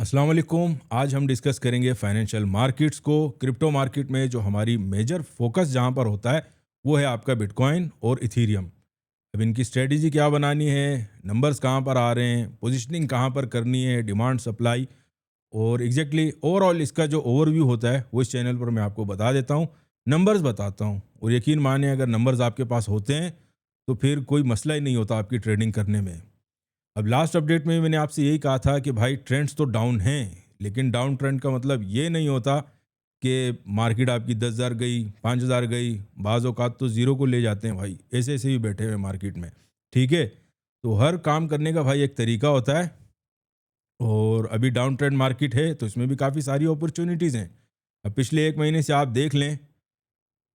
अस्सलाम वालेकुम। आज हम डिस्कस करेंगे फाइनेंशियल मार्केट्स को। क्रिप्टो मार्केट में जो हमारी मेजर फोकस जहां पर होता है वो है आपका बिटकॉइन और इथीरियम। अब इनकी स्ट्रेटजी क्या बनानी है, नंबर्स कहां पर आ रहे हैं, पोजीशनिंग कहां पर करनी है, डिमांड सप्लाई और एग्जैक्टली ओवरऑल इसका जो ओवरव्यू होता है वो इस चैनल पर मैं आपको बता देता हूँ, नंबर्स बताता हूँ। और यकीन माने अगर नंबर्स आपके पास होते हैं तो फिर कोई मसला ही नहीं होता आपकी ट्रेडिंग करने में। अब लास्ट अपडेट में मैंने आपसे यही कहा था कि भाई ट्रेंड्स तो डाउन हैं, लेकिन डाउन ट्रेंड का मतलब ये नहीं होता कि मार्केट आपकी 10,000 गई, 5,000 गई, बाज़ औक़ात तो ज़ीरो को ले जाते हैं भाई, ऐसे ऐसे ही बैठे हुए मार्केट में। ठीक है, तो हर काम करने का भाई एक तरीका होता है। और अभी डाउन ट्रेंड मार्केट है तो इसमें भी काफ़ी सारी अपॉर्चुनिटीज़ हैं। अब पिछले एक महीने से आप देख लें,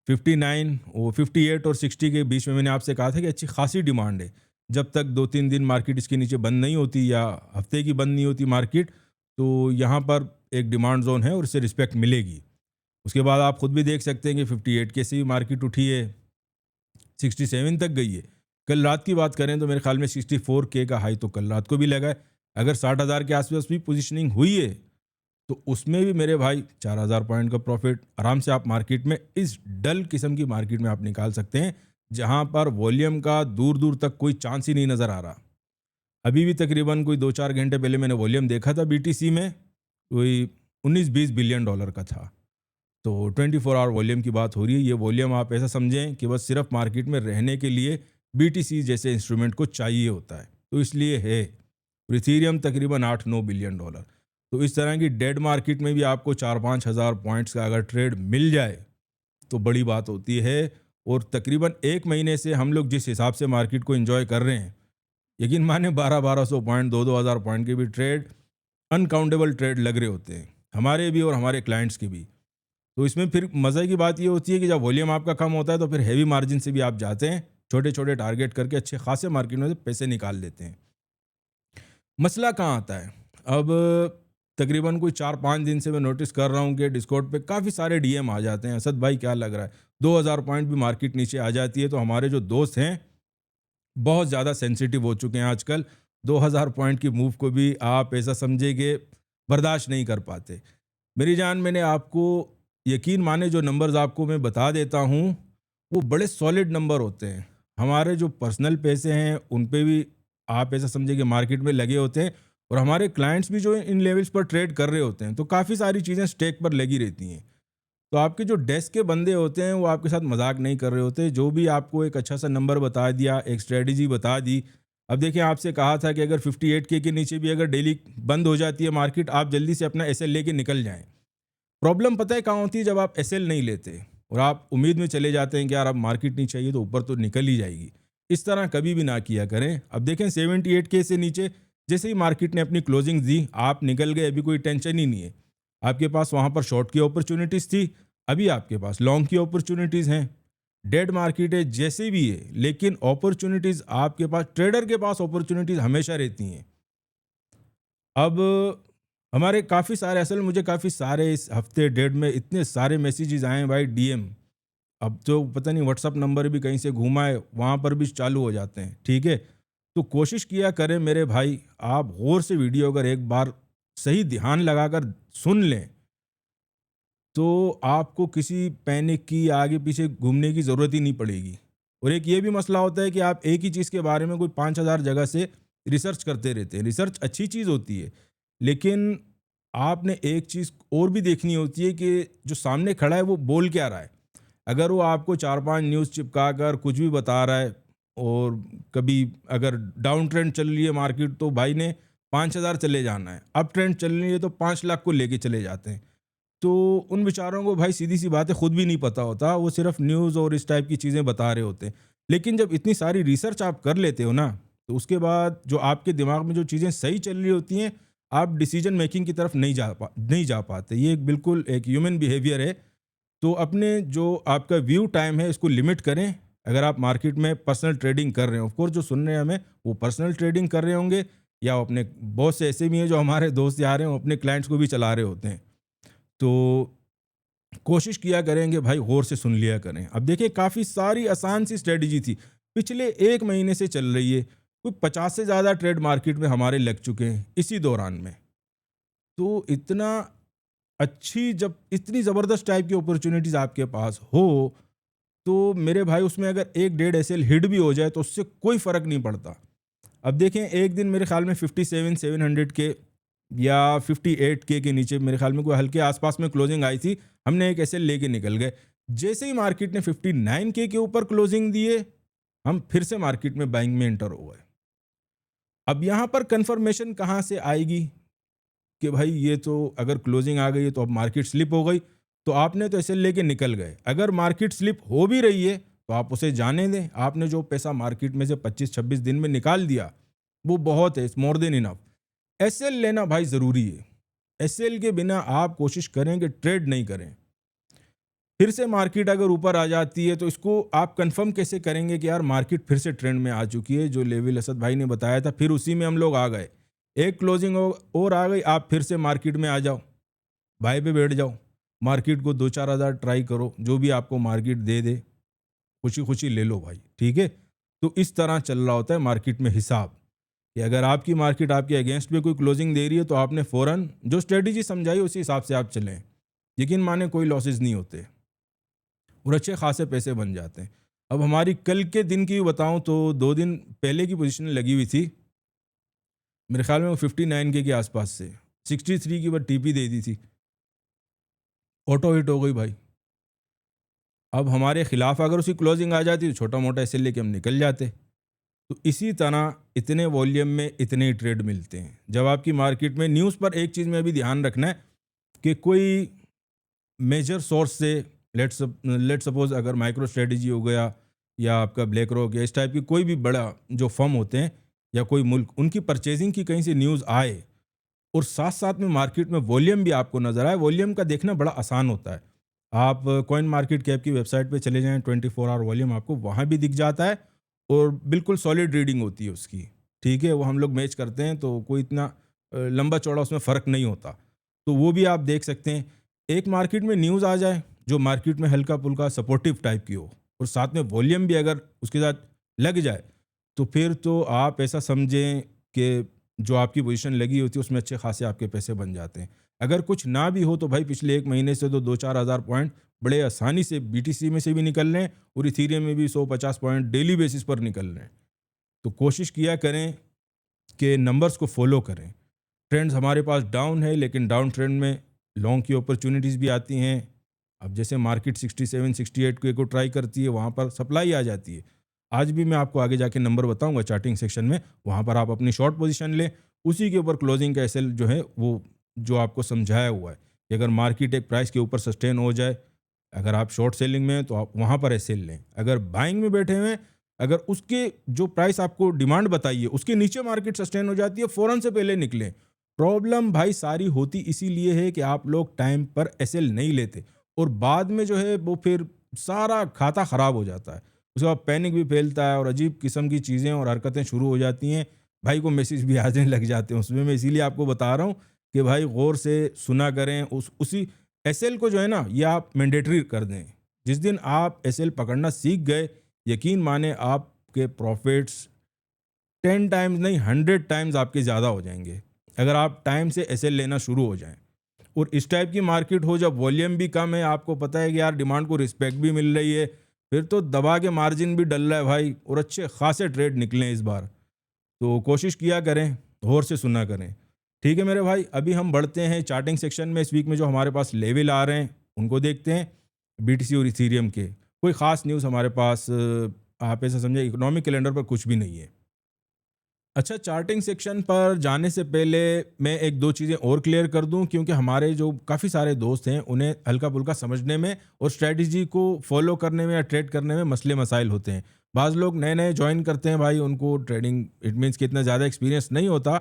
59 और 58 और 60 के बीच में मैंने आपसे कहा था कि अच्छी खासी डिमांड है। जब तक 2-3 दिन मार्केट इसके नीचे बंद नहीं होती या हफ्ते की बंद नहीं होती मार्केट, तो यहाँ पर एक डिमांड ज़ोन है और इससे रिस्पेक्ट मिलेगी। उसके बाद आप खुद भी देख सकते हैं कि 58 के से भी मार्केट उठी है, 67 तक गई है। कल रात की बात करें तो मेरे ख्याल में 64 के का हाई तो कल रात को भी लगा है। अगर 60,000 के आसपास भी पोजीशनिंग हुई है तो उसमें भी मेरे भाई 4,000 पॉइंट का प्रॉफिट आराम से आप मार्केट में, इस डल किस्म की मार्केट में आप निकाल सकते हैं जहां पर वॉल्यूम का दूर दूर तक कोई चांस ही नहीं नज़र आ रहा। अभी भी तकरीबन कोई 2-4 घंटे पहले मैंने वॉल्यूम देखा था बीटीसी में, कोई 19-20 बिलियन डॉलर का था। तो 24 आवर वॉल्यूम की बात हो रही है। ये वॉल्यूम आप ऐसा समझें कि बस सिर्फ मार्केट में रहने के लिए बीटीसी जैसे इंस्ट्रूमेंट को चाहिए होता है, तो इसलिए है। इथीरियम तकरीबन 8-9 बिलियन डॉलर। तो इस तरह की डेड मार्केट में भी आपको 4-5 हज़ार पॉइंट्स का अगर ट्रेड मिल जाए तो बड़ी बात होती है। और तकरीबन एक महीने से हम लोग जिस हिसाब से मार्केट को एंजॉय कर रहे हैं, यकीन माने 1200 पॉइंट, 2-2 हज़ार पॉइंट के भी ट्रेड, अनकाउंटेबल ट्रेड लग रहे होते हैं, हमारे भी और हमारे क्लाइंट्स के भी। तो इसमें फिर मज़े की बात ये होती है कि जब वॉल्यूम आपका कम होता है तो फिर हैवी मार्जिन से भी आप जाते हैं, छोटे छोटे टारगेट करके अच्छे खासे मार्केट में से पैसे निकाल लेते हैं। मसला कहाँ आता है? अब तकरीबन कोई 4-5 दिन से मैं नोटिस कर रहा हूँ कि डिस्कॉर्ड पे काफ़ी सारे डीएम आ जाते हैं, असद भाई क्या लग रहा है 2,000 पॉइंट भी मार्केट नीचे आ जाती है तो हमारे जो दोस्त हैं बहुत ज़्यादा सेंसिटिव हो चुके हैं आजकल। 2,000 पॉइंट की मूव को भी आप ऐसा समझे कि बर्दाश्त नहीं कर पाते। मेरी जान, मैंने आपको, यकीन माने जो नंबर्स आपको मैं बता देता हूँ वो बड़े सॉलिड नंबर होते हैं। हमारे जो पर्सनल पैसे हैं उन पे भी आप ऐसा समझिए कि मार्केट में लगे होते हैं, और हमारे क्लाइंट्स भी जो इन लेवल्स पर ट्रेड कर रहे होते हैं, तो काफ़ी सारी चीज़ें स्टेक पर लगी रहती हैं। तो आपके जो डेस्क के बंदे होते हैं वो आपके साथ मजाक नहीं कर रहे होते। जो भी आपको एक अच्छा सा नंबर बता दिया, एक स्ट्रेटजी बता दी। अब देखिए, आपसे कहा था कि अगर 58 के नीचे भी अगर डेली बंद हो जाती है मार्केट, आप जल्दी से अपना एसएल लेके निकल जाएं। प्रॉब्लम पता है कहाँ होती है? जब आप एसएल नहीं लेते और आप उम्मीद में चले जाते हैं कि यार अब मार्केट नहीं चाहिए तो ऊपर तो निकल ही जाएगी। इस तरह कभी भी ना किया करें। अब देखें 78 के से नीचे जैसे ही मार्केट ने अपनी क्लोजिंग दी, आप निकल गए, अभी कोई टेंशन ही नहीं है। आपके पास वहाँ पर शॉर्ट की अपॉर्चुनिटीज़ थी, अभी आपके पास लॉन्ग की अपॉर्चुनिटीज़ हैं। डेड मार्केट है जैसे भी है, लेकिन अपॉर्चुनिटीज़ आपके पास, ट्रेडर के पास अपॉर्चुनिटीज़ हमेशा रहती हैं। अब हमारे काफ़ी सारे, असल मुझे काफ़ी सारे इस हफ्ते डेढ़ में इतने सारे मैसेजेस आए हैं भाई, डीएम। अब तो पता नहीं व्हाट्सअप नंबर भी कहीं से घूमा है, वहाँ पर भी चालू हो जाते हैं। ठीक है, तो कोशिश किया करें मेरे भाई, आप गौर से वीडियो अगर एक बार सही ध्यान लगाकर सुन लें तो आपको किसी पैनिक की आगे पीछे घूमने की ज़रूरत ही नहीं पड़ेगी। और एक ये भी मसला होता है कि आप एक ही चीज़ के बारे में कोई 5,000 जगह से रिसर्च करते रहते हैं। रिसर्च अच्छी चीज़ होती है, लेकिन आपने एक चीज़ और भी देखनी होती है कि जो सामने खड़ा है वो बोल क्या रहा है। अगर वो आपको 4-5 न्यूज़ चिपका कर कुछ भी बता रहा है, और कभी अगर डाउन ट्रेंड चल रही है मार्केट तो भाई ने 5,000 चले जाना है, अप ट्रेंड चल रही है तो 5 लाख को लेके चले जाते हैं। तो उन बेचारों को भाई सीधी सी बात है, खुद भी नहीं पता होता, वो सिर्फ न्यूज़ और इस टाइप की चीज़ें बता रहे होते हैं। लेकिन जब इतनी सारी रिसर्च आप कर लेते हो ना, तो उसके बाद जो आपके दिमाग में जो चीज़ें सही चल रही होती हैं, आप डिसीजन मेकिंग की तरफ नहीं जा पाते। ये एक बिल्कुल एक ह्यूमन बिहेवियर है। तो अपने जो आपका व्यू टाइम है इसको लिमिट करें। अगर आप मार्केट में पर्सनल ट्रेडिंग कर रहे हो, ऑफ कोर्स जो सुन रहे हैं हमें वो पर्सनल ट्रेडिंग कर रहे होंगे, या वो अपने, बहुत से ऐसे भी हैं जो हमारे दोस्त यार हैं वो अपने क्लाइंट्स को भी चला रहे होते हैं। तो कोशिश किया करेंगे भाई, गौर से सुन लिया करें। अब देखिए, काफ़ी सारी आसान सी स्ट्रेटजी थी, पिछले एक महीने से चल रही है। कोई 50 से ज़्यादा ट्रेड मार्केट में हमारे लग चुके हैं इसी दौरान में। तो इतना अच्छी जब इतनी ज़बरदस्त टाइप की अपॉर्चुनिटीज़ आपके पास हो, तो मेरे भाई उसमें अगर 1 डेढ़ एसएल हिट भी हो जाए तो उससे कोई फ़र्क नहीं पड़ता। अब देखें एक दिन मेरे ख़्याल में 57 700 के या 58 के नीचे मेरे ख़्याल में कोई हल्के आस-पास में क्लोजिंग आई थी। हमने एक एसएल लेके निकल गए। जैसे ही मार्केट ने 59 के ऊपर क्लोजिंग दिए, हम फिर से मार्केट में बाइंग में एंटर हो गए। अब यहाँ पर कन्फर्मेशन कहाँ से आएगी कि भाई ये तो अगर क्लोजिंग आ गई है तो अब मार्केट स्लिप हो गई, तो आपने तो ऐसे लेके निकल गए। अगर मार्केट स्लिप हो भी रही है तो आप उसे जाने दें। आपने जो पैसा मार्केट में से 25-26 दिन में निकाल दिया, वो बहुत है, it's more than enough. SL लेना भाई ज़रूरी है। एसएल के बिना आप कोशिश करें कि ट्रेड नहीं करें। फिर से मार्केट अगर ऊपर आ जाती है तो इसको आप कंफर्म कैसे करेंगे कि यार मार्केट फिर से ट्रेंड में आ चुकी है, जो लेवल असद भाई ने बताया था फिर उसी में हम लोग आ गए। एक क्लोजिंग और आ गई, आप फिर से मार्केट में आ जाओ, बाय पे बैठ जाओ, मार्केट को 2-4 हज़ार ट्राई करो, जो भी आपको मार्केट दे दे खुशी खुशी ले लो भाई, ठीक है। तो इस तरह चल रहा होता है मार्केट में हिसाब, कि अगर आपकी मार्केट आपके अगेंस्ट में कोई क्लोजिंग दे रही है तो आपने फ़ौरन जो स्ट्रेटजी समझाई उसी हिसाब से आप चलें। यकीन माने कोई लॉसेस नहीं होते और अच्छे खासे पैसे बन जाते हैं। अब हमारी कल के दिन की बताऊं तो 2 दिन पहले की पोजीशन लगी हुई थी, मेरे ख्याल में वो 59 के आसपास से 63 की बार टीपी दे दी थी, ऑटो हिट हो गई भाई। अब हमारे खिलाफ अगर उसकी क्लोजिंग आ जाती तो छोटा मोटा ऐसे लेके हम निकल जाते। तो इसी तरह इतने वॉल्यूम में इतने ही ट्रेड मिलते हैं। जब आपकी मार्केट में न्यूज़ पर एक चीज़ में अभी ध्यान रखना है कि कोई मेजर सोर्स से, लेट सपोज अगर माइक्रो स्ट्रेटजी हो गया या आपका ब्लैक रॉक या इस टाइप की कोई भी बड़ा जो फर्म होते हैं या कोई मुल्क, उनकी परचेजिंग की कहीं से न्यूज़ आए और साथ साथ में मार्केट में वॉल्यूम भी आपको नजर आए। वॉल्यूम का देखना बड़ा आसान होता है। आप कॉइन मार्केट कैप की वेबसाइट पे चले जाएं, 24 आवर वॉल्यूम आपको वहाँ भी दिख जाता है और बिल्कुल सॉलिड रीडिंग होती है उसकी, ठीक है। वो हम लोग मैच करते हैं तो कोई इतना लंबा चौड़ा उसमें फ़र्क नहीं होता, तो वो भी आप देख सकते हैं। एक मार्केट में न्यूज़ आ जाए जो मार्केट में हल्का फुल्का सपोर्टिव टाइप की हो और साथ में वॉल्यूम भी अगर उसके साथ लग जाए, तो फिर तो आप ऐसा समझें कि जो आपकी पोजीशन लगी होती है उसमें अच्छे खासे आपके पैसे बन जाते हैं। अगर कुछ ना भी हो तो भाई पिछले 1 महीने से तो 2-4 हज़ार पॉइंट बड़े आसानी से बीटीसी में से भी निकल रहे हैं और इथीरियम में भी 100-50 पॉइंट डेली बेसिस पर निकल रहे हैं। तो कोशिश किया करें कि नंबर्स को फॉलो करें। ट्रेंड्स हमारे पास डाउन है, लेकिन डाउन ट्रेंड में लॉन्ग की अपॉर्चुनिटीज़ भी आती हैं। अब जैसे मार्केट 67-68 को ट्राई करती है, वहाँ पर सप्लाई आ जाती है। आज भी मैं आपको आगे जाके नंबर बताऊंगा चार्टिंग सेक्शन में, वहाँ पर आप अपनी शॉर्ट पोजीशन लें, उसी के ऊपर क्लोजिंग का एसएल जो है वो जो आपको समझाया हुआ है कि अगर मार्केट एक प्राइस के ऊपर सस्टेन हो जाए, अगर आप शॉर्ट सेलिंग में हैं तो आप वहाँ पर एसएल लें। अगर बाइंग में बैठे हुए हैं, अगर उसके जो प्राइस आपको डिमांड बताइए उसके नीचे मार्केट सस्टेन हो जाती है, फ़ौरन से पहले निकलें। प्रॉब्लम भाई सारी होती इसीलिए है कि आप लोग टाइम पर एसएल नहीं लेते और बाद में जो है वो फिर सारा खाता ख़राब हो जाता है। उसके बाद पैनिक भी फैलता है और अजीब किस्म की चीज़ें और हरकतें शुरू हो जाती हैं। भाई को मैसेज भी आने लग जाते हैं उसमें। मैं इसीलिए आपको बता रहा हूँ कि भाई गौर से सुना करें। उसी एसएल को जो है ना, ये आप मैंडेटरी कर दें। जिस दिन आप एसएल पकड़ना सीख गए, यकीन माने आपके प्रॉफिट्स 10 टाइम्स नहीं 100 टाइम्स आपके ज़्यादा हो जाएंगे अगर आप टाइम से एसएल लेना शुरू हो जाएं। और इस टाइप की मार्केट हो जब वॉल्यूम भी कम है, आपको पता है कि यार डिमांड को रिस्पेक्ट भी मिल रही है, फिर तो दबा के मार्जिन भी डल रहा है भाई और अच्छे खासे ट्रेड निकले इस बार। तो कोशिश किया करें, गौर से सुना करें। ठीक है मेरे भाई, अभी हम बढ़ते हैं चार्टिंग सेक्शन में। इस वीक में जो हमारे पास लेवल आ रहे हैं उनको देखते हैं, बीटीसी और इथीरियम के। कोई ख़ास न्यूज़ हमारे पास आप ऐसा समझे इकोनॉमिक कैलेंडर पर कुछ भी नहीं है। अच्छा, चार्टिंग सेक्शन पर जाने से पहले मैं एक दो चीज़ें और क्लियर कर दूं, क्योंकि हमारे जो काफ़ी सारे दोस्त हैं उन्हें हल्का फुल्का समझने में और स्ट्रेटजी को फॉलो करने में या ट्रेड करने में मसले मसाइल होते हैं। बाज़ लोग नए नए ज्वाइन करते हैं भाई, उनको ट्रेडिंग इट मीन्स कि इतना ज़्यादा एक्सपीरियंस नहीं होता,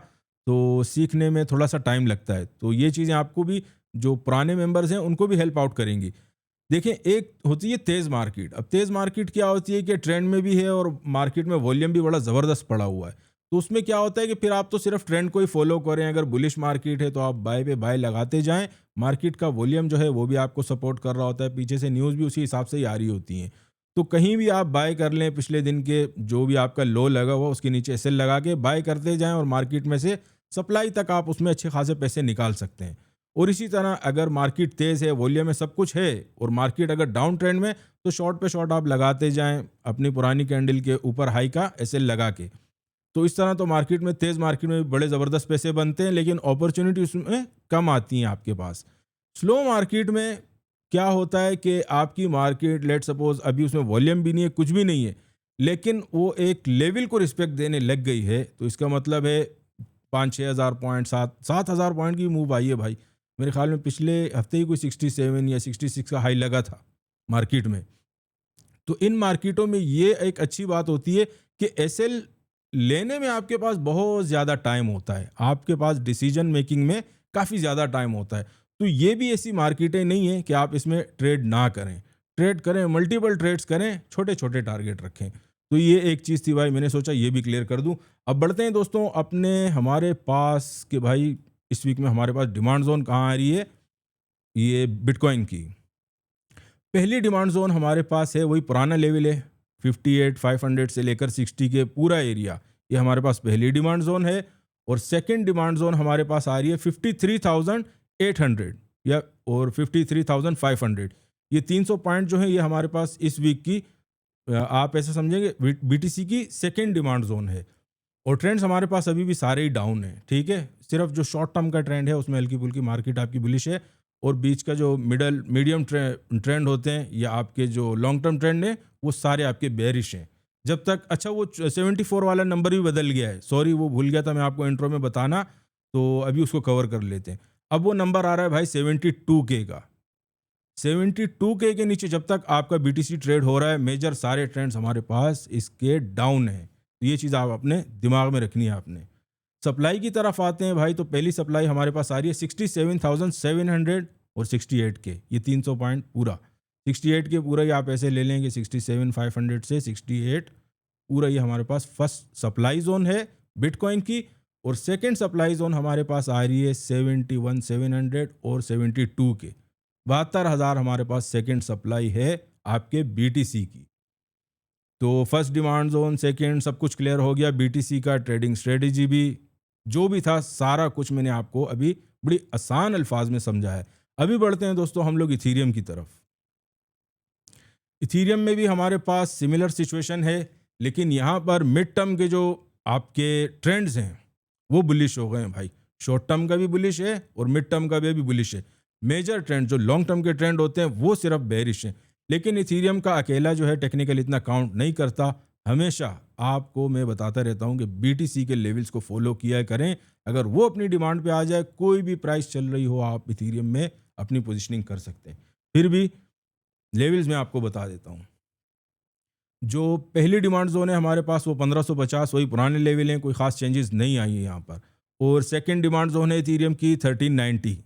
तो सीखने में थोड़ा सा टाइम लगता है। तो ये चीज़ें आपको भी, जो पुराने मेंबर्स हैं उनको भी हेल्प आउट करेंगी। देखें, एक होती है तेज़ मार्केट। अब तेज़ मार्केट क्या होती है कि ट्रेंड में भी है और मार्केट में वॉल्यूम भी बड़ा ज़बरदस्त पड़ा हुआ है। तो उसमें क्या होता है कि फिर आप तो सिर्फ ट्रेंड को ही फॉलो करें। अगर बुलिश मार्केट है तो आप बाय पे बाय लगाते जाएं। मार्केट का वॉल्यूम जो है वो भी आपको सपोर्ट कर रहा होता है, पीछे से न्यूज़ भी उसी हिसाब से ही आ रही होती हैं। तो कहीं भी आप बाय कर लें, पिछले दिन के जो भी आपका लो लगा हुआ उसके नीचे एसएल लगा के बाय करते जाएं और मार्केट में से सप्लाई तक आप उसमें अच्छे खासे पैसे निकाल सकते हैं। और इसी तरह अगर मार्केट तेज़ है, वॉल्यूम में सब कुछ है और मार्केट अगर डाउन ट्रेंड में, तो शॉर्ट पे शॉर्ट आप लगाते जाएँ अपनी पुरानी कैंडल के ऊपर हाई का एसएल लगा के। तो इस तरह तो मार्केट में, तेज़ मार्केट में बड़े ज़बरदस्त पैसे बनते हैं, लेकिन अपॉर्चुनिटी उसमें कम आती हैं आपके पास। स्लो मार्केट में क्या होता है कि आपकी मार्केट लेट सपोज अभी उसमें वॉल्यूम भी नहीं है, कुछ भी नहीं है, लेकिन वो एक लेवल को रिस्पेक्ट देने लग गई है, तो इसका मतलब है 5-6 हज़ार पॉइंट, 7-7 हज़ार पॉइंट की मूव आई है भाई। मेरे ख्याल में पिछले हफ्ते ही कोई 67 या 66 का हाई लगा था मार्केट में। तो इन मार्केटों में ये एक अच्छी बात होती है कि एसएल लेने में आपके पास बहुत ज़्यादा टाइम होता है, आपके पास डिसीजन मेकिंग में काफ़ी ज़्यादा टाइम होता है। तो ये भी ऐसी मार्केटें नहीं हैं कि आप इसमें ट्रेड ना करें, ट्रेड करें, मल्टीपल ट्रेड्स करें, छोटे छोटे टारगेट रखें। तो ये एक चीज़ थी भाई, मैंने सोचा ये भी क्लियर कर दूं। अब बढ़ते हैं दोस्तों अपने हमारे पास कि भाई इस वीक में हमारे पास डिमांड जोन कहाँ आ रही है, ये बिटकॉइन की। पहली डिमांड जोन हमारे पास है वही पुराना लेवल है, 58,500 से लेकर 60 के पूरा एरिया, ये हमारे पास पहली डिमांड जोन है। और सेकंड डिमांड जोन हमारे पास आ रही है 53,800 या और 53,500। ये 300 पॉइंट जो है ये हमारे पास इस वीक की, आप ऐसे समझेंगे बीटीसी की सेकंड डिमांड जोन है। और ट्रेंड्स हमारे पास अभी भी सारे ही डाउन है, ठीक है। सिर्फ जो शॉर्ट टर्म का ट्रेंड है उसमें हल्की फुल्की मार्केट आपकी बुलिश है, और बीच का जो मीडियम ट्रेंड होते हैं या आपके जो लॉन्ग टर्म ट्रेंड है वो सारे आपके बेरिश हैं। जब तक, अच्छा वो 74 वाला नंबर भी बदल गया है, सॉरी वो भूल गया था मैं आपको इंट्रो में बताना, तो अभी उसको कवर कर लेते हैं। अब वो नंबर आ रहा है भाई 72K का। 72K के नीचे जब तक आपका बीटीसी ट्रेड हो रहा है, मेजर सारे ट्रेंड्स हमारे पास इसके डाउन है। तो ये चीज़ आप अपने दिमाग में रखनी है आपने। सप्लाई की तरफ आते हैं भाई, तो पहली सप्लाई हमारे पास आ रही है 67,700 और 68K, ये 300 पॉइंट पूरा, 68K पूरा ही आप ऐसे ले लेंगे, 67,500 से 68 पूरा ये हमारे पास फर्स्ट सप्लाई जोन है बिटकॉइन की। और सेकंड सप्लाई जोन हमारे पास आ रही है 71,700 और 72K, 72,000 हमारे पास सेकंड सप्लाई है आपके बीटीसी की। तो फर्स्ट डिमांड जोन, सेकंड, सब कुछ क्लियर हो गया। बीटीसी का ट्रेडिंग स्ट्रेटेजी भी, जो भी था सारा कुछ मैंने आपको अभी बड़ी आसान अल्फाज में समझा है। अभी बढ़ते हैं दोस्तों हम लोग इथीरियम की तरफ। इथीरियम में भी हमारे पास सिमिलर सिचुएशन है, लेकिन यहाँ पर मिड टर्म के जो आपके ट्रेंड्स हैं वो बुलिश हो गए हैं भाई। शॉर्ट टर्म का भी बुलिश है और मिड टर्म का भी बुलिश है। मेजर ट्रेंड जो लॉन्ग टर्म के ट्रेंड होते हैं वो सिर्फ बेरिश हैं। लेकिन इथीरियम का अकेला जो है टेक्निकल इतना काउंट नहीं करता। हमेशा आपको मैं बताता रहता हूँ कि बीटीसी के लेवल्स को फॉलो किया करें। अगर वो अपनी डिमांड पे आ जाए, कोई भी प्राइस चल रही हो, आप इथीरियम में अपनी पोजिशनिंग कर सकते हैं। फिर भी लेवल्स मैं आपको बता देता हूँ। जो पहली डिमांड जोन है हमारे पास वो 1550, वही पुराने लेवल हैं, कोई खास चेंजेस नहीं आई है यहाँ पर। और सेकंड डिमांड जोन है इथीरियम की 1390,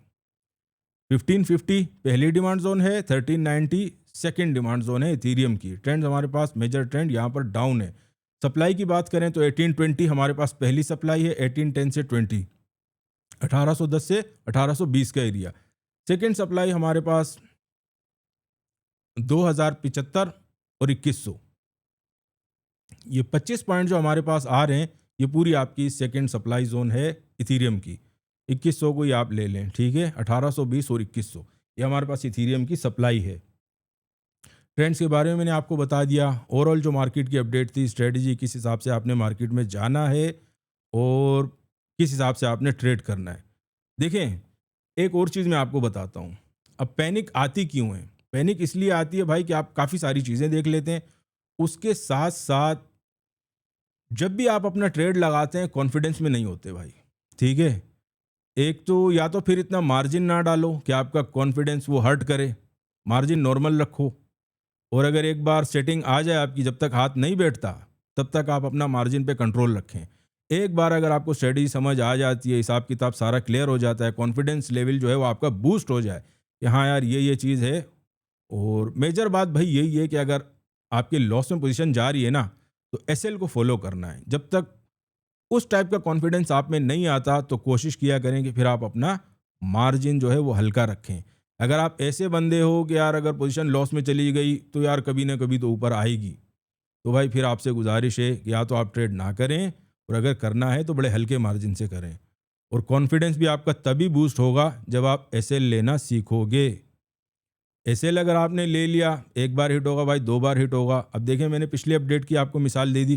1550 पहली डिमांड जोन है, 1390 सेकंड डिमांड जोन है इथीरियम की। ट्रेंड हमारे पास मेजर ट्रेंड यहाँ पर डाउन है। सप्लाई की बात करें तो 1820 हमारे पास पहली सप्लाई है, 1810 से 20, 1810 से 1820 का एरिया। सेकंड सप्लाई हमारे पास 2075 और 2100, ये 25 पॉइंट जो हमारे पास आ रहे हैं, ये पूरी आपकी सेकंड सप्लाई जोन है इथीरियम की। 2100 को ही आप ले लें, ठीक है। 1820 और 2100 ये हमारे पास इथीरियम की सप्लाई है। ट्रेंड्स के बारे में मैंने आपको बता दिया। ओवरऑल जो मार्केट की अपडेट थी, स्ट्रेटजी किस हिसाब से आपने मार्केट में जाना है और किस हिसाब से आपने ट्रेड करना है। देखें, एक और चीज़ मैं आपको बताता हूँ। अब पैनिक आती क्यों है? पैनिक इसलिए आती है भाई कि आप काफ़ी सारी चीज़ें देख लेते हैं, उसके साथ साथ जब भी आप अपना ट्रेड लगाते हैं कॉन्फिडेंस में नहीं होते भाई, ठीक है। एक तो या तो फिर इतना मार्जिन ना डालो कि आपका कॉन्फिडेंस वो हर्ट करे, मार्जिन नॉर्मल रखो। और अगर एक बार सेटिंग आ जाए आपकी, जब तक हाथ नहीं बैठता तब तक आप अपना मार्जिन पे कंट्रोल रखें। एक बार अगर आपको स्ट्रेटजी समझ आ जाती है, हिसाब किताब सारा क्लियर हो जाता है, कॉन्फिडेंस लेवल जो है वो आपका बूस्ट हो जाए कि हाँ यार ये चीज़ है। और मेजर बात भाई यही है कि अगर आपके लॉस में पोजीशन जा रही है ना, तो एसएल को फॉलो करना है। जब तक उस टाइप का कॉन्फिडेंस आप में नहीं आता तो कोशिश किया करें कि फिर आप अपना मार्जिन जो है वो हल्का रखें। अगर आप ऐसे बंदे हो कि यार अगर पोजीशन लॉस में चली गई तो यार कभी ना कभी तो ऊपर आएगी, तो भाई फिर आपसे गुजारिश है कि या तो आप ट्रेड ना करें, और अगर करना है तो बड़े हल्के मार्जिन से करें। और कॉन्फिडेंस भी आपका तभी बूस्ट होगा जब आप एसएल लेना सीखोगे। एसएल अगर आपने ले लिया, एक बार हिट होगा भाई, 2 बार हिट होगा। अब देखिए, मैंने पिछली अपडेट की आपको मिसाल दे दी,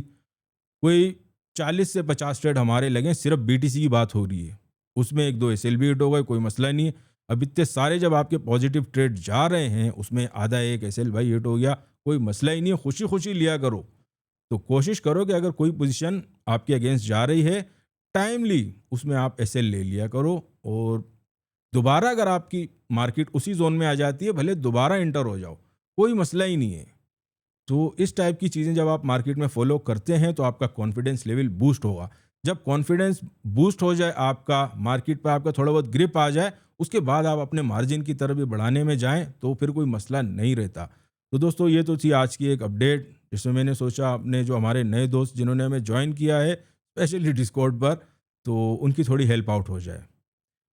कोई 40 से 50 ट्रेड हमारे लगे, सिर्फ बीटीसी की बात हो रही है, उसमें 1-2 एसएल भी हिट हो गए, कोई मसला नहीं है। अब इतने सारे जब आपके पॉजिटिव ट्रेड जा रहे हैं, उसमें आधा एक एसएल भाई हिट हो गया, कोई मसला ही नहीं है, खुशी खुशी लिया करो। तो कोशिश करो कि अगर कोई पोजीशन आपके अगेंस्ट जा रही है, टाइमली उसमें आप एसएल ले लिया करो। और दोबारा अगर आपकी मार्केट उसी जोन में आ जाती है, भले दोबारा इंटर हो जाओ, कोई मसला ही नहीं है। तो इस टाइप की चीज़ें जब आप मार्केट में फॉलो करते हैं तो आपका कॉन्फिडेंस लेवल बूस्ट होगा। जब कॉन्फिडेंस बूस्ट हो जाए, आपका मार्केट पर आपका थोड़ा बहुत ग्रिप आ जाए, उसके बाद आप अपने मार्जिन की तरफ भी बढ़ाने में जाएं तो फिर कोई मसला नहीं रहता। तो दोस्तों, ये तो थी आज की एक अपडेट, जिसमें मैंने सोचा अपने जो हमारे नए दोस्त जिन्होंने हमें ज्वाइन किया है स्पेशली डिस्कॉर्ड पर, तो उनकी थोड़ी हेल्प आउट हो जाए।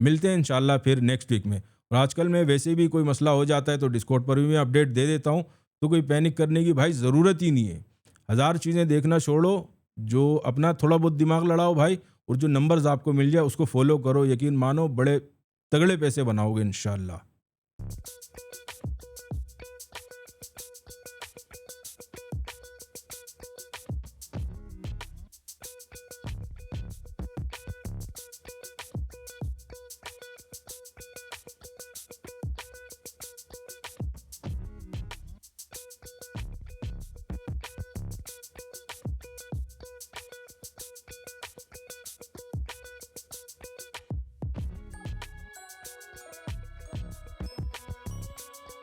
मिलते हैं इंशाल्लाह फिर नेक्स्ट वीक में। और आजकल में वैसे भी कोई मसला हो जाता है तो डिस्कॉर्ड पर भी मैं अपडेट दे देता हूँ, तो कोई पैनिक करने की भाई ज़रूरत ही नहीं है। हज़ार चीज़ें देखना छोड़ो, जो अपना थोड़ा बहुत दिमाग लड़ाओ भाई, और जो नंबर्स आपको मिल जाए उसको फॉलो करो, यकीन मानो बड़े तगड़े पैसे बनाओगे इंशाल्लाह।